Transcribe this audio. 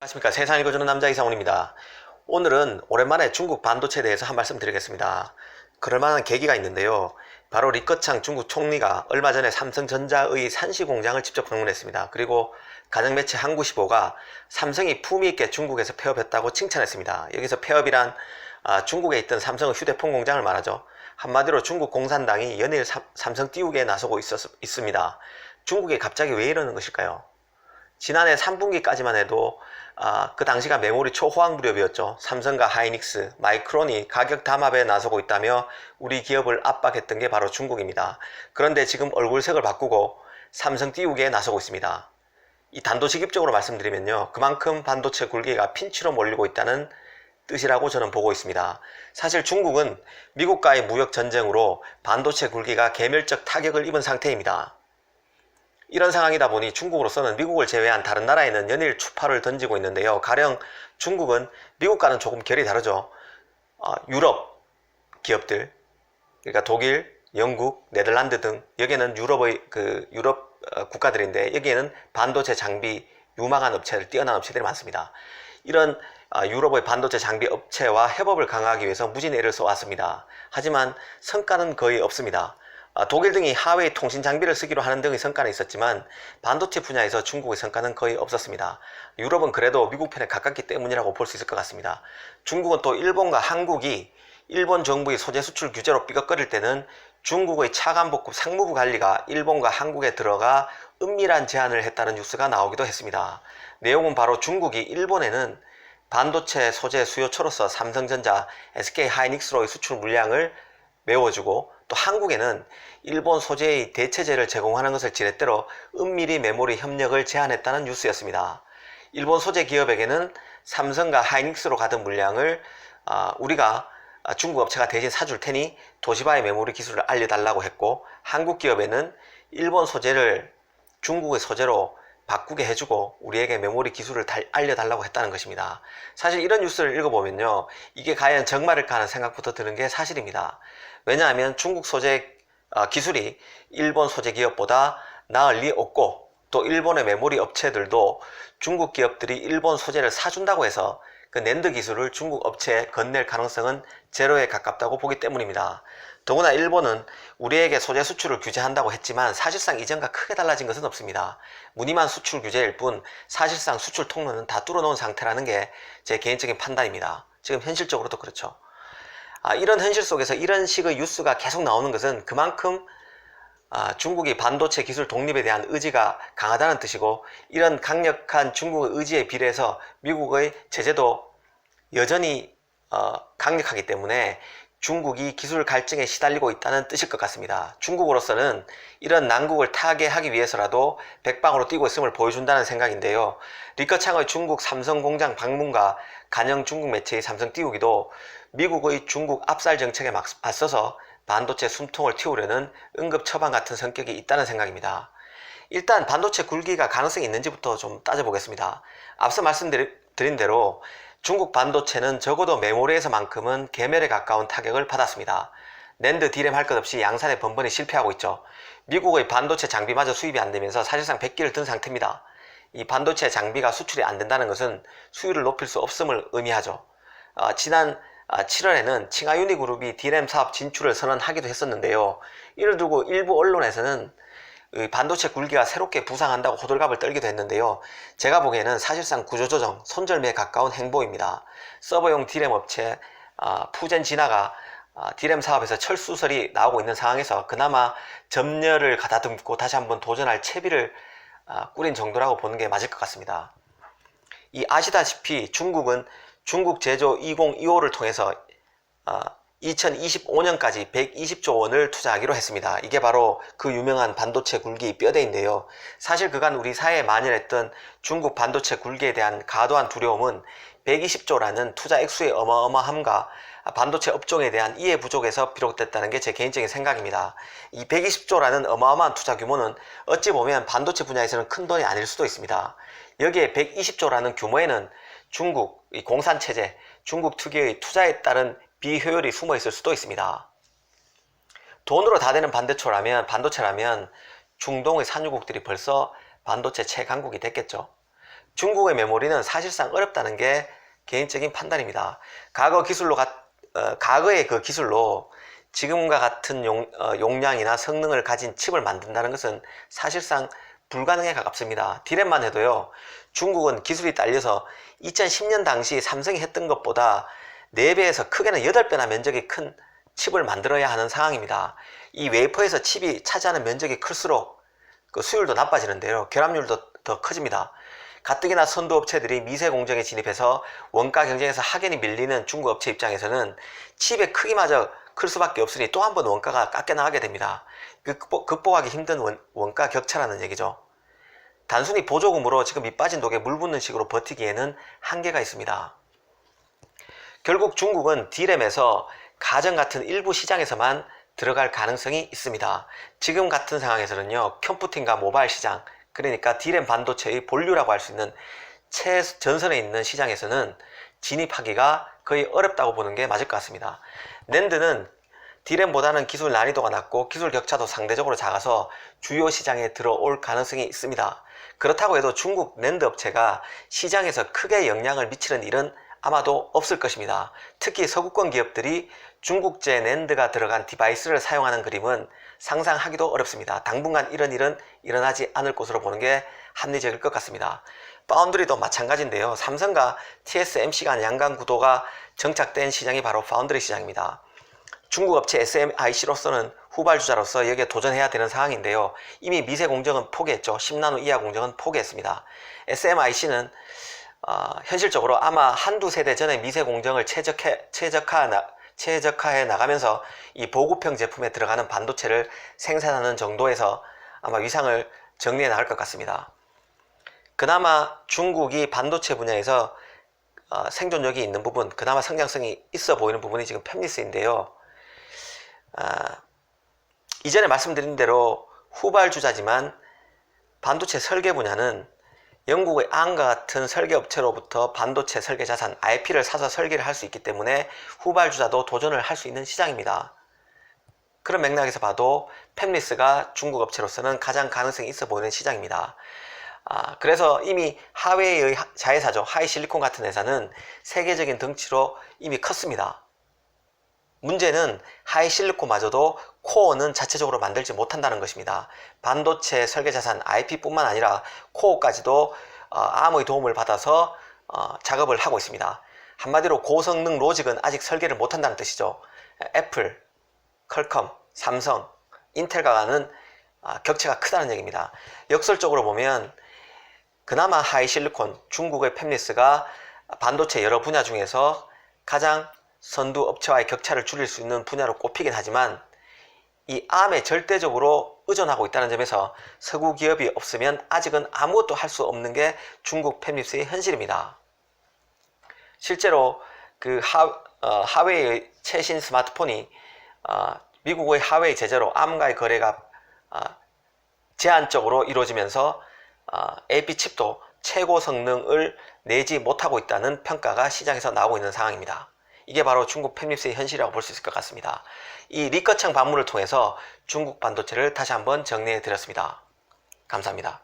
안녕하십니까. 세상 읽어주는 남자 이상훈입니다. 오늘은 오랜만에 중국 반도체에 대해서 한 말씀 드리겠습니다. 그럴 만한 계기가 있는데요. 바로 리커창 중국 총리가 얼마 전에 삼성전자의 산시 공장을 직접 방문했습니다. 그리고 가정매체 한국시보가 삼성이 품위있게 중국에서 폐업했다고 칭찬했습니다. 여기서 폐업이란 중국에 있던 삼성 휴대폰 공장을 말하죠. 한마디로 중국 공산당이 연일 삼성 띄우기에 나서고 있습니다. 중국에 갑자기 왜 이러는 것일까요? 지난해 3분기까지만 해도 그 당시가 메모리 초호황 무렵이었죠. 삼성과 하이닉스, 마이크론이 가격 담합에 나서고 있다며 우리 기업을 압박했던 게 바로 중국입니다. 그런데 지금 얼굴색을 바꾸고 삼성 띄우기에 나서고 있습니다. 이 단도직입적으로 말씀드리면요, 그만큼 반도체 굴기가 핀치로 몰리고 있다는 뜻이라고 저는 보고 있습니다. 사실 중국은 미국과의 무역 전쟁으로 반도체 굴기가 개멸적 타격을 입은 상태입니다. 이런 상황이다 보니 중국으로서는 미국을 제외한 다른 나라에는 연일 추파를 던지고 있는데요. 가령 중국은 미국과는 조금 결이 다르죠. 유럽 기업들, 그러니까 독일, 영국, 네덜란드 등 여기에는 유럽의 유럽 국가들인데 여기에는 반도체 장비 유망한 업체들, 뛰어난 업체들이 많습니다. 이런 유럽의 반도체 장비 업체와 협업을 강화하기 위해서 무진 애를 써왔습니다. 하지만 성과는 거의 없습니다. 독일 등이 하웨이 통신 장비를 쓰기로 하는 등의 성과는 있었지만 반도체 분야에서 중국의 성과는 거의 없었습니다. 유럽은 그래도 미국 편에 가깝기 때문이라고 볼 수 있을 것 같습니다. 중국은 또 일본과 한국이 일본 정부의 소재 수출 규제로 삐걱거릴 때는 중국의 차관복급 상무부 관리가 일본과 한국에 들어가 은밀한 제안을 했다는 뉴스가 나오기도 했습니다. 내용은 바로 중국이 일본에는 반도체 소재 수요처로서 삼성전자, SK하이닉스로의 수출 물량을 메워주고 또 한국에는 일본 소재의 대체재를 제공하는 것을 지렛대로 은밀히 메모리 협력을 제안했다는 뉴스였습니다. 일본 소재 기업에게는 삼성과 하이닉스로 가던 물량을 우리가 중국 업체가 대신 사줄 테니 도시바의 메모리 기술을 알려달라고 했고, 한국 기업에는 일본 소재를 중국의 소재로 바꾸게 해주고 우리에게 메모리 기술을 알려달라고 했다는 것입니다. 사실 이런 뉴스를 읽어보면요, 이게 과연 정말일까 하는 생각부터 드는 게 사실입니다. 왜냐하면 중국 소재 기술이 일본 소재 기업보다 나을 리 없고, 또 일본의 메모리 업체들도 중국 기업들이 일본 소재를 사준다고 해서 그 낸드 기술을 중국 업체에 건넬 가능성은 제로에 가깝다고 보기 때문입니다. 더구나 일본은 우리에게 소재 수출을 규제한다고 했지만 사실상 이전과 크게 달라진 것은 없습니다. 무늬만 수출 규제일 뿐 사실상 수출 통로는 다 뚫어놓은 상태라는 게 제 개인적인 판단입니다. 지금 현실적으로도 그렇죠. 이런 현실 속에서 이런 식의 뉴스가 계속 나오는 것은 그만큼 중국이 반도체 기술 독립에 대한 의지가 강하다는 뜻이고, 이런 강력한 중국의 의지에 비례해서 미국의 제재도 여전히 강력하기 때문에 중국이 기술 갈증에 시달리고 있다는 뜻일 것 같습니다. 중국으로서는 이런 난국을 타개하기 위해서라도 백방으로 뛰고 있음을 보여준다는 생각인데요. 리커창의 중국 삼성 공장 방문과 간영 중국 매체의 삼성 띄우기도 미국의 중국 압살 정책에 맞서서 반도체 숨통을 틔우려는 응급 처방 같은 성격이 있다는 생각입니다. 일단 반도체 굴기가 가능성이 있는지부터 좀 따져보겠습니다. 앞서 말씀드린 대로 중국 반도체는 적어도 메모리에서만큼은 개멸에 가까운 타격을 받았습니다. 낸드, 디램 할 것 없이 양산에 번번이 실패하고 있죠. 미국의 반도체 장비마저 수입이 안 되면서 사실상 백기를 든 상태입니다. 이 반도체 장비가 수출이 안 된다는 것은 수율을 높일 수 없음을 의미하죠. 지난 7월에는 칭하유니 그룹이 디램 사업 진출을 선언하기도 했었는데요. 이를 두고 일부 언론에서는 반도체 굴기가 새롭게 부상한다고 호들갑을 떨기도 했는데요. 제가 보기에는 사실상 구조조정, 손절매에 가까운 행보입니다. 서버용 디램 업체 푸젠 진화가 디램 사업에서 철수설이 나오고 있는 상황에서 그나마 점려를 가다듬고 다시 한번 도전할 채비를 꾸린 정도라고 보는 게 맞을 것 같습니다. 아시다시피 중국은 중국 제조 2025를 통해서 2025년까지 120조 원을 투자하기로 했습니다. 이게 바로 그 유명한 반도체 굴기 뼈대인데요. 사실 그간 우리 사회에 만연했던 중국 반도체 굴기에 대한 과도한 두려움은 120조라는 투자 액수의 어마어마함과 반도체 업종에 대한 이해 부족에서 비롯됐다는 게 제 개인적인 생각입니다. 이 120조라는 어마어마한 투자 규모는 어찌 보면 반도체 분야에서는 큰 돈이 아닐 수도 있습니다. 여기에 120조라는 규모에는 중국 공산체제, 중국 특유의 투자에 따른 비효율이 숨어 있을 수도 있습니다. 돈으로 다 되는 반도체라면 중동의 산유국들이 벌써 반도체 최강국이 됐겠죠. 중국의 메모리는 사실상 어렵다는 게 개인적인 판단입니다. 과거의 그 기술로 지금과 같은 용량이나 성능을 가진 칩을 만든다는 것은 사실상 불가능에 가깝습니다. 디램만 해도요, 중국은 기술이 딸려서 2010년 당시 삼성이 했던 것보다 4배에서 크게는 8배나 면적이 큰 칩을 만들어야 하는 상황입니다. 이 웨이퍼에서 칩이 차지하는 면적이 클수록 그 수율도 나빠지는데요, 결합률도 더 커집니다. 가뜩이나 선두 업체들이 미세 공정에 진입해서 원가 경쟁에서 확연히 밀리는 중국 업체 입장에서는 칩의 크기마저 클 수밖에 없으니 또 한 번 원가가 깎여 나가게 됩니다. 극복하기 힘든 원가 격차라는 얘기죠. 단순히 보조금으로 지금 밑 빠진 독에 물 붓는 식으로 버티기에는 한계가 있습니다. 결국 중국은 D램에서 가전 같은 일부 시장에서만 들어갈 가능성이 있습니다. 지금 같은 상황에서는요, 컴퓨팅과 모바일 시장, 그러니까 D램 반도체의 본류라고 할 수 있는 최전선에 있는 시장에서는 진입하기가 거의 어렵다고 보는 게 맞을 것 같습니다. 낸드는 D램보다는 기술 난이도가 낮고 기술 격차도 상대적으로 작아서 주요 시장에 들어올 가능성이 있습니다. 그렇다고 해도 중국 낸드 업체가 시장에서 크게 영향을 미치는 일은 아마도 없을 것입니다. 특히 서구권 기업들이 중국제 낸드가 들어간 디바이스를 사용하는 그림은 상상하기도 어렵습니다. 당분간 이런 일은 일어나지 않을 것으로 보는 게 합리적일 것 같습니다. 파운드리도 마찬가지인데요. 삼성과 TSMC 간 양강 구도가 정착된 시장이 바로 파운드리 시장입니다. 중국 업체 SMIC로서는 후발주자로서 여기에 도전해야 되는 상황인데요. 이미 미세 공정은 포기했죠. 10나노 이하 공정은 포기했습니다. SMIC는 현실적으로 아마 한두 세대 전에 미세 공정을 최적화해 나가면서 이 보급형 제품에 들어가는 반도체를 생산하는 정도에서 아마 위상을 정리해 나갈 것 같습니다. 그나마 중국이 반도체 분야에서 생존력이 있는 부분, 그나마 성장성이 있어 보이는 부분이 지금 팹리스인데요. 이전에 말씀드린 대로 후발주자지만 반도체 설계 분야는 영국의 ARM과 같은 설계업체로부터 반도체 설계 자산 IP를 사서 설계를 할 수 있기 때문에 후발주자도 도전을 할 수 있는 시장입니다. 그런 맥락에서 봐도 팹리스가 중국 업체로서는 가장 가능성이 있어 보이는 시장입니다. 그래서 이미 하웨이의 자회사죠. 하이실리콘 같은 회사는 세계적인 덩치로 이미 컸습니다. 문제는 하이실리콘마저도 코어는 자체적으로 만들지 못한다는 것입니다. 반도체 설계 자산 IP뿐만 아니라 코어까지도 ARM의 도움을 받아서 작업을 하고 있습니다. 한마디로 고성능 로직은 아직 설계를 못한다는 뜻이죠. 애플, 퀄컴, 삼성, 인텔과는 격차가 크다는 얘기입니다. 역설적으로 보면 그나마 하이실리콘, 중국의 팹리스가 반도체 여러 분야 중에서 가장 선두 업체와의 격차를 줄일 수 있는 분야로 꼽히긴 하지만 이 ARM에 절대적으로 의존하고 있다는 점에서 서구 기업이 없으면 아직은 아무것도 할 수 없는 게 중국 팹리스의 현실입니다. 실제로 그 하웨이의 최신 스마트폰이 미국의 하웨이 제재로 ARM과의 거래가 제한적으로 이루어지면서 AP칩도 최고 성능을 내지 못하고 있다는 평가가 시장에서 나오고 있는 상황입니다. 이게 바로 중국 팹리스의 현실이라고 볼 수 있을 것 같습니다. 이 리커창 반문을 통해서 중국 반도체를 다시 한번 정리해 드렸습니다. 감사합니다.